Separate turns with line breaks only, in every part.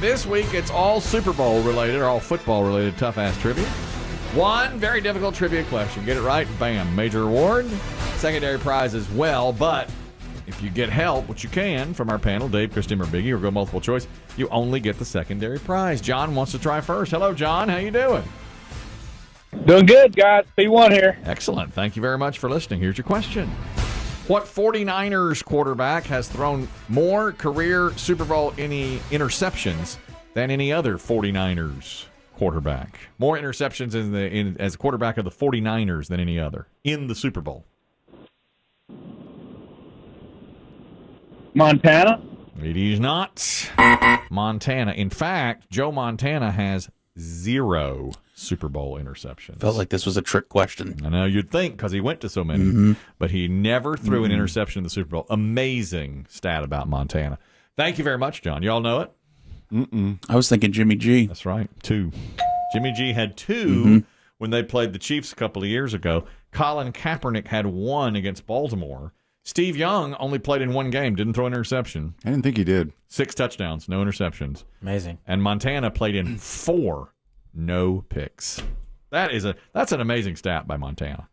This week, it's all Super Bowl related, or all football related, tough-ass trivia. One very difficult trivia question. Get it right, bam, major reward. Secondary prize as well, but if you get help, which you can, from our panel, Dave, Christine, or Biggie, or go multiple choice, you only get the secondary prize. John wants to try first. Hello, John. How you doing?
Doing good, guys. P1 here.
Excellent. Thank you very much for listening. Here's your question. What 49ers quarterback has thrown more career Super Bowl interceptions than any other 49ers quarterback? More interceptions as a quarterback of the 49ers than any other in the Super Bowl.
Montana?
It is not Montana. In fact, Joe Montana has 0 Super Bowl interceptions.
Felt like this was a trick question.
I know you'd think because he went to so many, but he never threw an interception in the Super Bowl. Amazing stat about Montana. Thank you very much, John. You all know it?
I was thinking Jimmy G.
That's right, 2. Jimmy G had 2 when they played the Chiefs a couple of years ago. Colin Kaepernick had 1 against Baltimore. Steve Young only played in 1 game, didn't throw an interception.
I didn't think he did.
6 touchdowns, no interceptions.
Amazing.
And Montana played in 4, no picks. That's an amazing stat by Montana,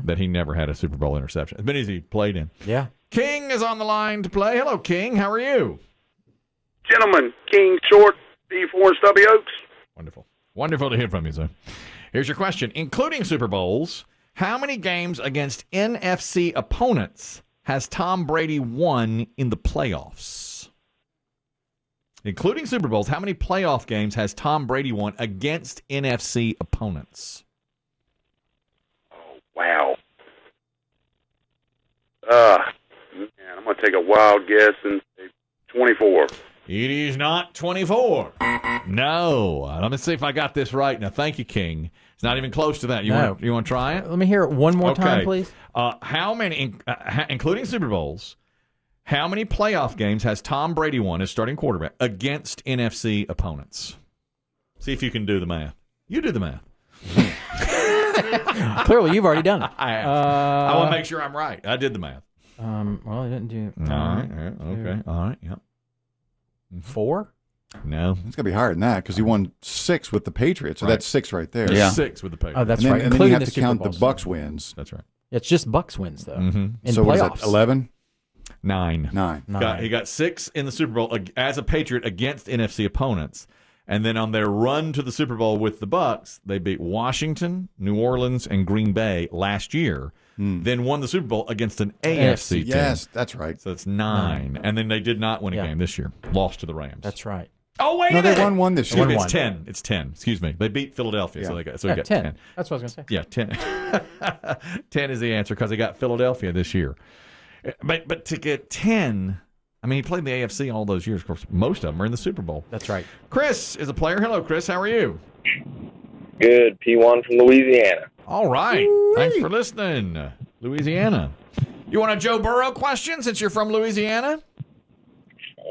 that he never had a Super Bowl interception. It's been easy played in.
Yeah.
King is on the line to play. Hello, King. How are you?
Gentlemen, King Short, B4 and Stubby Oaks.
Wonderful. Wonderful to hear from you, sir. Here's your question. Including Super Bowls, how many games against NFC opponents has Tom Brady won in the playoffs? Including Super Bowls, how many playoff games has Tom Brady won against NFC opponents?
Oh, wow. Man, I'm going to take a wild guess and say 24.
It is not 24. No. Let me see if I got this right. Now, thank you, King. It's not even close to that. You want to try it?
Let me hear it one more time, please.
How many, including Super Bowls, how many playoff games has Tom Brady won as starting quarterback against NFC opponents? See if you can do the math. You do the math.
Clearly, you've already done it.
I want to make sure I'm right. I did the math.
Well, I didn't do it.
All right. Okay. All right. Yep.
4?
No.
It's going to be higher than that because he won 6 with the Patriots. So that's 6 right there.
Yeah.
6 with the Patriots.
Oh, that's
and then,
right.
And then you have to
Super
count the
Bowls.
Bucks wins.
That's right.
It's just Bucks wins, though. In
So
playoffs.
what is that, 11?
9.
9.
He got 6 in the Super Bowl as a Patriot against NFC opponents. And then on their run to the Super Bowl with the Bucks, they beat Washington, New Orleans, and Green Bay last year. Then won the Super Bowl against an AFC team.
Yes, that's right.
So it's 9. And then they did not win a game this year. Lost to the Rams.
That's right.
Oh, wait
No,
a minute.
they won 1 this year.
It's 10. It's 10. Excuse me. They beat Philadelphia. So he got 10.
That's what I was going to say.
Yeah, 10. 10 is the answer because he got Philadelphia this year. But to get 10, I mean, he played in the AFC all those years. Of course, most of them are in the Super Bowl.
That's right.
Chris is a player. Hello, Chris. How are you?
Good. P1 from Louisiana.
All right. Thanks for listening, Louisiana. You want a Joe Burrow question since you're from Louisiana?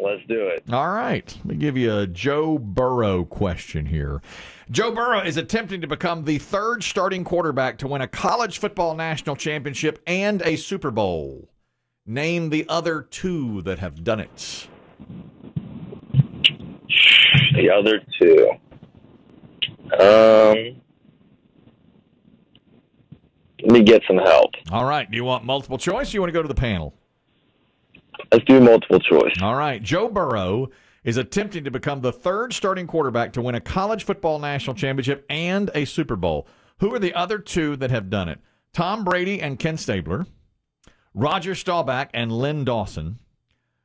Let's do it.
All right. Let me give you a Joe Burrow question here. Joe Burrow is attempting to become the 3rd starting quarterback to win a college football national championship and a Super Bowl. Name the other 2 that have done it.
The other 2. Let me get some help.
All right. Do you want multiple choice or you want to go to the panel?
Let's do multiple choice.
All right. Joe Burrow is attempting to become the 3rd starting quarterback to win a college football national championship and a Super Bowl. Who are the other 2 that have done it? Tom Brady and Ken Stabler, Roger Staubach and Lynn Dawson,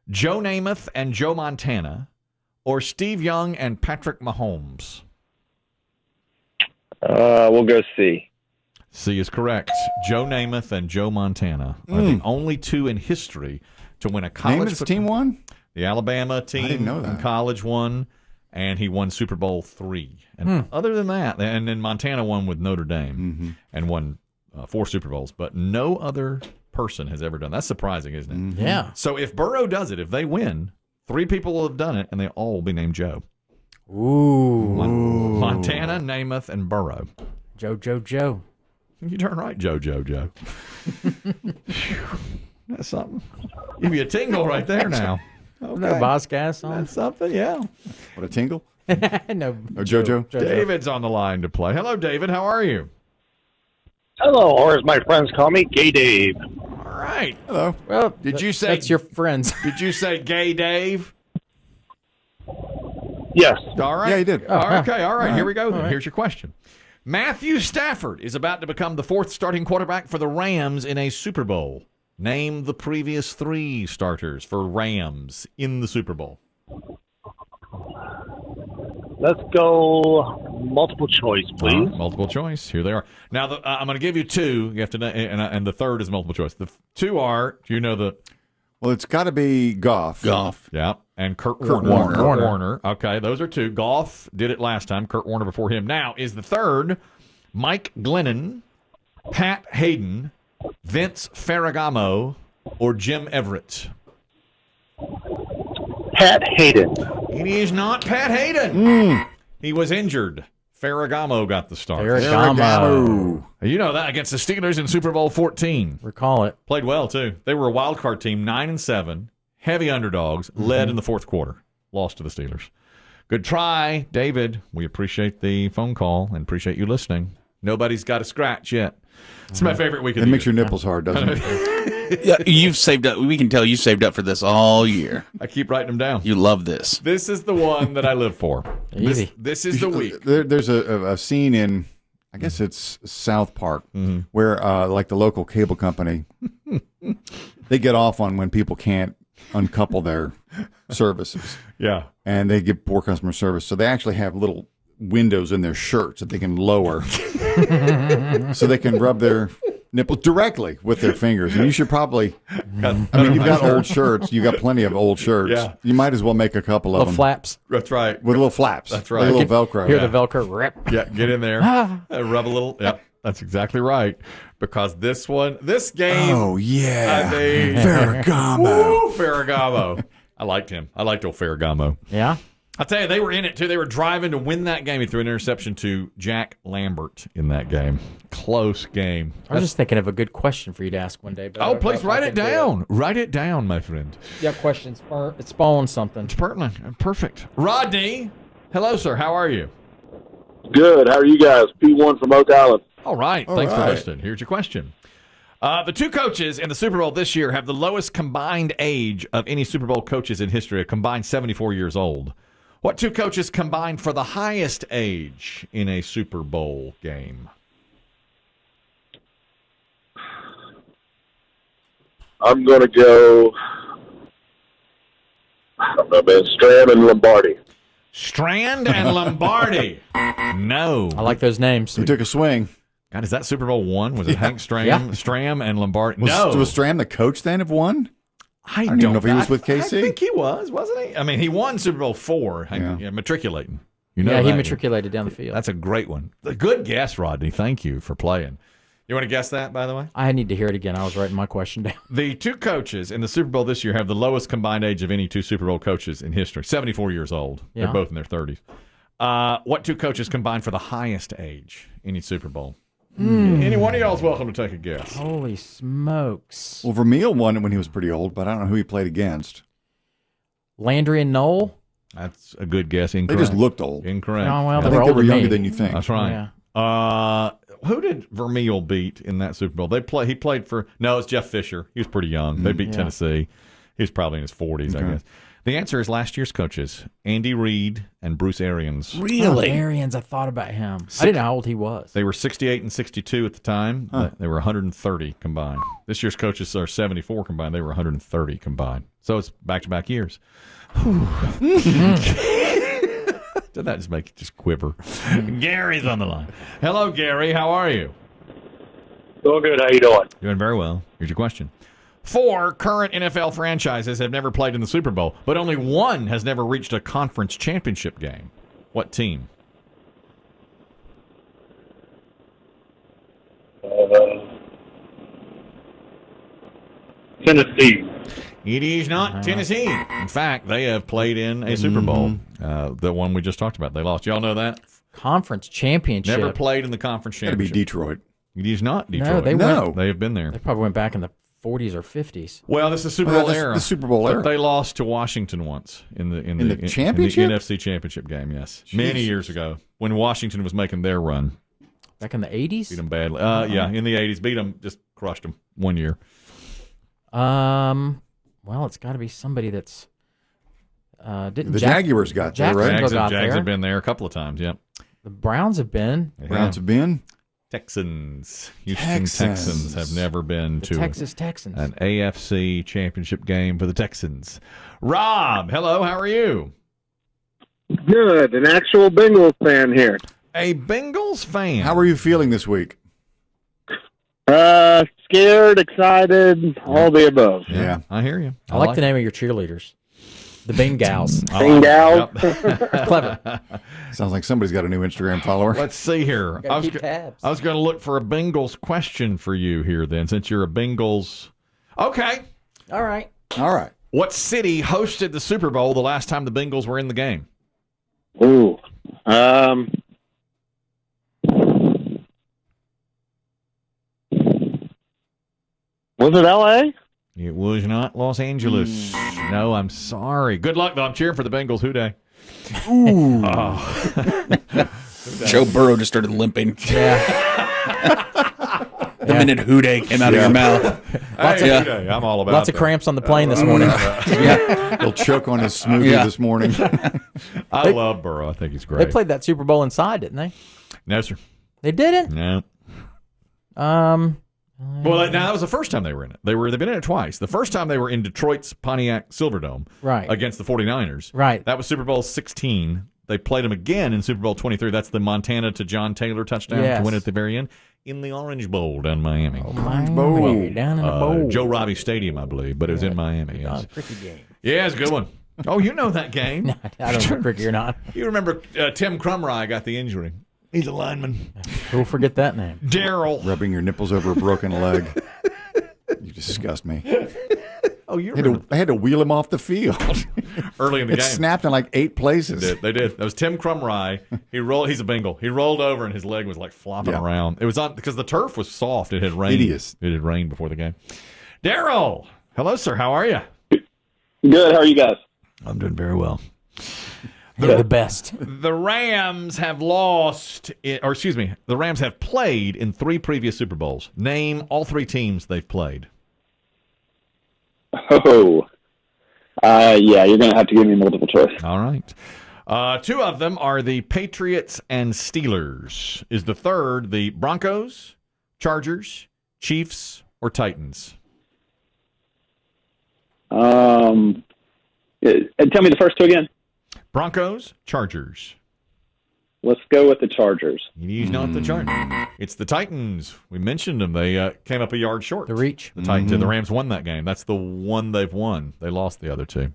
Joe Namath and Joe Montana, or Steve Young and Patrick Mahomes?
We'll go C.
C is correct. Joe Namath and Joe Montana are the only 2 in history to win a college
Namath's team won?
The Alabama team
I didn't know that.
in college won, and he won Super Bowl 3. And other than that, and then Montana won with Notre Dame and won 4 Super Bowls, but no other person has ever done. That's surprising, isn't it?
Yeah.
So if Burrow does it, if they win, 3 people will have done it, and they all will be named Joe.
Ooh.
Montana, Namath, and Burrow.
Joe.
You darn right, Joe. That's something. Give you a tingle right there now.
Isn't that a Boss Gas song?
That's something, yeah.
What a tingle.
No.
Or JoJo.
David's on the line to play. Hello, David. How are you?
Hello, or as my friends call me, Gay Dave.
All right.
Hello.
Well,
Did you say
that's your friends?
Did you say Gay Dave?
Yes.
All right.
Yeah, he did.
All right. Okay. All right. Here we go. Then.
right.
Here's your question. Matthew Stafford is about to become the fourth starting quarterback for the Rams in a Super Bowl. Name the previous three starters for Rams in the Super Bowl.
Let's go multiple choice, please.
Multiple choice. Here they are. Now, I'm going to give you two. You have to know, and the third is multiple choice. The two are, do you know the...
Well, it's got to be Goff.
Yeah, and Kurt Warner. Okay, those are two. Goff did it last time. Kurt Warner before him. Now, is the third Mike Glennon, Pat Hayden, Vince Ferragamo, or Jim Everett?
Pat Hayden.
It is not Pat Hayden. He was injured. Ferragamo got the start.
Ferragamo.
You know that against the Steelers in Super Bowl 14.
Recall it.
Played well, too. They were a wild card team, 9-7, heavy underdogs, led in the fourth quarter. Lost to the Steelers. Good try, David. We appreciate the phone call and appreciate you listening. Nobody's got a scratch yet. It's my favorite week of
It
the
makes
year.
your nipples hard, doesn't it?
Yeah, you've saved up. We can tell you saved up for this all year.
I keep writing them down.
You love this.
This is the one that I live for.
Easy.
This is the week.
There's a scene in, I guess it's South Park, where like the local cable company, they get off on when people can't uncouple their services,
Yeah.
and they give poor customer service. So they actually have little windows in their shirts that they can lower, so they can rub their nipples directly with their fingers. And you should probably, I mean, you've got old shirts. You've got plenty of old shirts.
Yeah.
You might as well make a couple of
Little
them.
flaps.
That's right.
With little flaps.
That's right.
Like a little Velcro.
Hear the Velcro rip.
Yeah, get in there. Rub a little. Yep, that's exactly right. Because this game.
Oh, yeah.
I mean,
Ferragamo.
Woo, Ferragamo. I liked him. I liked old Ferragamo.
Yeah?
I'll tell you, they were in it, too. They were driving to win that game. He threw an interception to Jack Lambert in that game. Close game.
I was just thinking of a good question for you to ask one day. But
Oh, please
I'll
write it
think of
down. Write it down, my friend.
Yeah, questions. It's spawning something.
It's pertinent. Perfect. Rodney. Hello, sir. How are you?
Good. How are you guys? P1 from Oak Island.
All right. Thanks for
right.
listening. Here's your question. The two coaches in the Super Bowl this year have the lowest combined age of any Super Bowl coaches in history, a combined 74 years old. What two coaches combined for the highest age in a Super Bowl game?
I'm going to go, I don't know, man, Strand and Lombardi.
Strand and Lombardi. No.
I like those names.
We took a swing.
God, is that Super Bowl one? Was it Hank Stram?
Yeah.
Stram and Lombardi?
Was
No.
Stram the coach then of one?
I
don't even know if he was with KC.
I think he was, wasn't he? I mean, he won Super Bowl 4,
Yeah.
matriculating. You know
Yeah, he
that.
matriculated down the field.
That's a great one. A good guess, Rodney. Thank you for playing. You want to guess that, by the way?
I need to hear it again. I was writing my question down.
The two coaches in the Super Bowl this year have the lowest combined age of any two Super Bowl coaches in history, 74 years old.
Yeah.
They're both in their 30s. What two coaches combined for the highest age in each Super Bowl? Any one of y'all is welcome to take a guess.
Holy smokes.
Well, Vermeel won it when he was pretty old, but I don't know who he played against.
Landry and Noel?
That's a good guess.
They
Incorrect.
just looked old.
Incorrect.
Oh, well,
I
they
think
were
they
older
were
than
younger
me.
than you think.
That's right. Who did Vermeel beat in that Super Bowl? He played for it's Jeff Fisher. He was pretty young. They beat Tennessee. He was probably in his 40s, I guess. The answer is last year's coaches, Andy Reid and Bruce Arians.
Really?
Arians, I thought about him. I didn't know how old he was.
They were 68 and 62 at the time. They were 130 combined. This year's coaches are 74 combined. They were 130 combined. So it's back-to-back years. Did that just make you just quiver? Gary's on the line. Hello, Gary. How are you?
Doing good. How you doing?
Doing very well. Here's your question. 4 current NFL franchises have never played in the Super Bowl, but only one has never reached a conference championship game. What team?
Tennessee.
It is not Tennessee. In fact, they have played in a Super Bowl. The one we just talked about. They lost. Y'all know that?
Conference championship.
Never played in the conference
Got to be
championship.
Detroit.
It is not Detroit.
No, they
No.
went.
They have been there.
They probably went back in the 40s or 50s.
Well, this is the Super
Well,
Bowl
that's
era.
the Super Bowl
But
era.
they lost to Washington once in the
championship?
in the NFC Championship game. Yes, many years ago when Washington was making their run.
Back in the 80s?
Beat them badly. Yeah, in the 80s. Beat them, just crushed them one year.
Well, it's got to be somebody that's didn't
The Jaguars got there, right?
Jags have been there a couple of times, yep.
The Browns have been.
Browns have been.
Texans. Houston Texans have never been
The
to
Texas Texans.
an AFC championship game for the Texans. Rob, hello, how are you?
Good. An actual Bengals fan here.
A Bengals fan.
How are you feeling this week?
Scared, excited, all the above.
Yeah.
I hear you.
I like the name of your cheerleaders. The Bengals.
Bengals.
Clever.
Sounds like somebody's got a new Instagram follower.
Let's see here. I was going to look for a Bengals question for you here then, since you're a Bengals. Okay.
All right.
All right.
What city hosted the Super Bowl the last time the Bengals were in the game?
Ooh. Was it L.A.?
It was not Los Angeles. No, I'm sorry. Good luck, though. I'm cheering for the Bengals. Who day?
Ooh.
Joe Burrow just started limping.
Yeah.
The minute Houday came out of your mouth.
Hey, I'm all about
Lots of
that.
cramps on the plane this morning.
He'll choke on his smoothie this morning.
I love Burrow. I think he's great.
They played that Super Bowl inside, didn't they?
No, sir.
They didn't?
No. Well, now that was the first time they were in it. They've been in it twice. The first time they were in Detroit's Pontiac Silverdome against the 49ers.
Right.
That was Super Bowl 16. They played them again in Super Bowl 23. That's the Montana to John Taylor touchdown to win at the very end in the Orange Bowl down in Miami.
Orange Bowl. Down in the bowl.
Joe Robbie Stadium, I believe, but it was in Miami. Yes.
Cricket game.
Yeah, it's a good one. Oh, you know that game.
I don't know cricket or not.
You remember Tim Crumry got the injury. He's a lineman.
Who'll forget that name?
Daryl.
Rubbing your nipples over a broken leg. You disgust me.
Oh, you
I had to wheel him off the field.
Early in the
It
game.
snapped in like 8 places.
They did. That was Tim Crumry. He's a Bengal. He rolled over and his leg was like flopping around. It was on because the turf was soft. It had rained.
Hideous.
It had rained before the game. Daryl. Hello, sir. How are you?
Good. How are you guys?
I'm doing very well.
They're the best.
The Rams have the Rams have played in 3 previous Super Bowls. Name all 3 teams they've played.
Oh. Yeah, you're going to have to give me multiple choice.
All right. 2 of them are the Patriots and Steelers. Is the third the Broncos, Chargers, Chiefs, or Titans?
Tell me the first 2 again.
Broncos, Chargers.
Let's go with the Chargers.
He's not the Chargers. It's the Titans. We mentioned them. They came up a yard short.
The reach.
The Titans and the Rams won that game. That's the one they've won. They lost the other 2.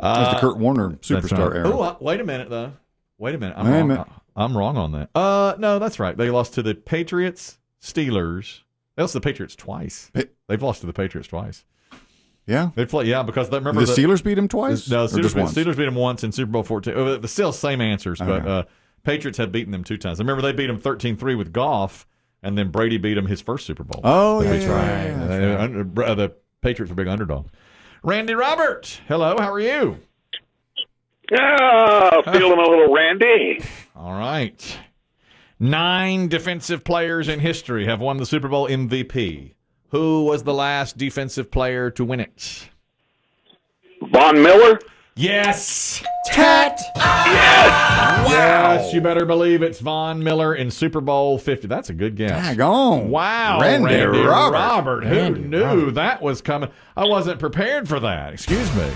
That's the Kurt Warner superstar era.
Oh, wait a minute, though. Wait a minute. I'm wrong on that. No, that's right. They lost to the Patriots, Steelers. They lost to the Patriots twice. They've lost to the Patriots twice.
Yeah?
They play, because they remember
the Steelers beat him twice?
No,
Steelers
beat them once in Super Bowl 14. Still same answers, but Patriots have beaten them 2 times. I remember they beat them 13-3 with Goff, and then Brady beat them his first Super Bowl.
Oh,
that's
right.
The Patriots were big underdog. Randy Robert, hello, how are you?
Feeling a little randy.
All right. 9 defensive players in history have won the Super Bowl MVP. Who was the last defensive player to win it?
Von Miller?
Yes.
Tat.
Yes.
Yes, you better believe it's Von Miller in Super Bowl 50. That's a good guess.
Daggone.
Wow,
Randy Robert.
Who knew that was coming? I wasn't prepared for that. Excuse me.